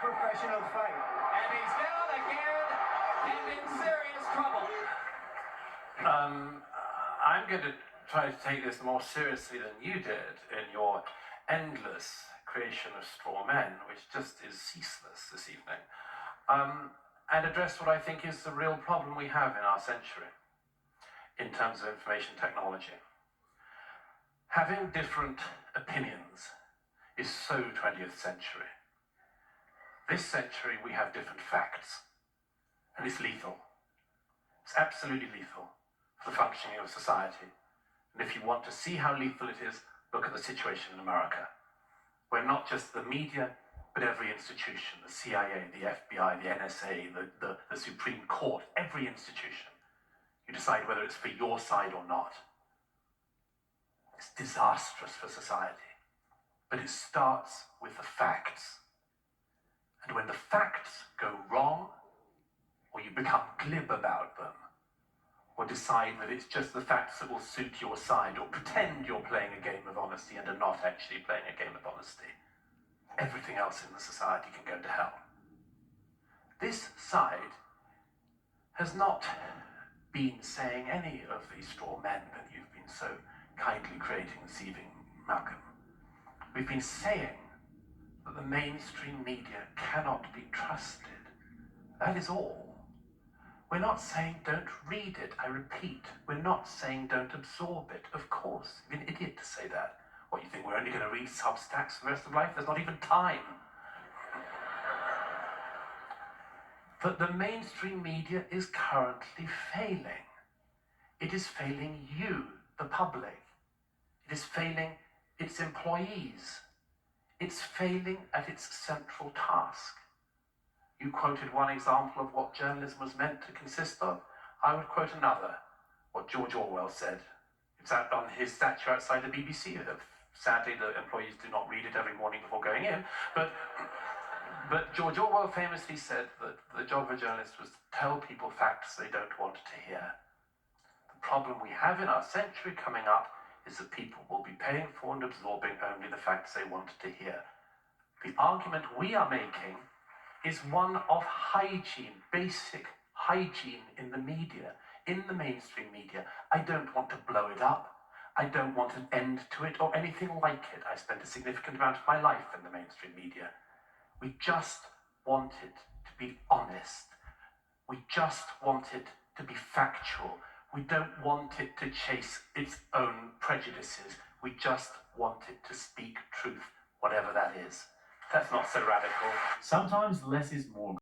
professional fight. And he's down again and in serious trouble. I'm going to try to take this more seriously than you did in your endless creation of straw men, which just is ceaseless this evening, and address what I think is the real problem we have in our century in terms of information technology. Having different opinions is so 20th century. This century we have different facts, and it's lethal. It's absolutely lethal for the functioning of society. And if you want to see how lethal it is, look at the situation in America, where not just the media, but every institution, the CIA, the FBI, the NSA, the Supreme Court, every institution, you decide whether it's for your side or not. It's disastrous for society, but it starts with the facts. And when the facts go wrong, or you become glib about them, or decide that it's just the facts that will suit your side, or pretend you're playing a game of honesty and are not actually playing a game of honesty, everything else in the society can go to hell. This side has not been saying any of these straw men that you've been so kindly creating this evening, Malcolm. We've been saying that the mainstream media cannot be trusted. That is all. We're not saying don't read it, I repeat. We're not saying don't absorb it. Of course, you're an idiot to say that. What, you think we're only going to read Substacks for the rest of life? There's not even time. But the mainstream media is currently failing. It is failing you, the public. It is failing its employees. It's failing at its central task. You quoted one example of what journalism was meant to consist of. I would quote another, what George Orwell said. It's out on his statue outside the BBC. Sadly, the employees do not read it every morning before going in. But George Orwell famously said that the job of a journalist was to tell people facts they don't want to hear. The problem we have in our century coming up is that people will be paying for and absorbing only the facts they want to hear. The argument we are making is one of hygiene, basic hygiene in the media, in the mainstream media. I don't want to blow it up. I don't want an end to it or anything like it. I spent a significant amount of my life in the mainstream media. We just want it to be honest. We just want it to be factual. We don't want it to chase its own prejudices. We just want it to speak truth, whatever that is. That's not so radical. Sometimes less is more.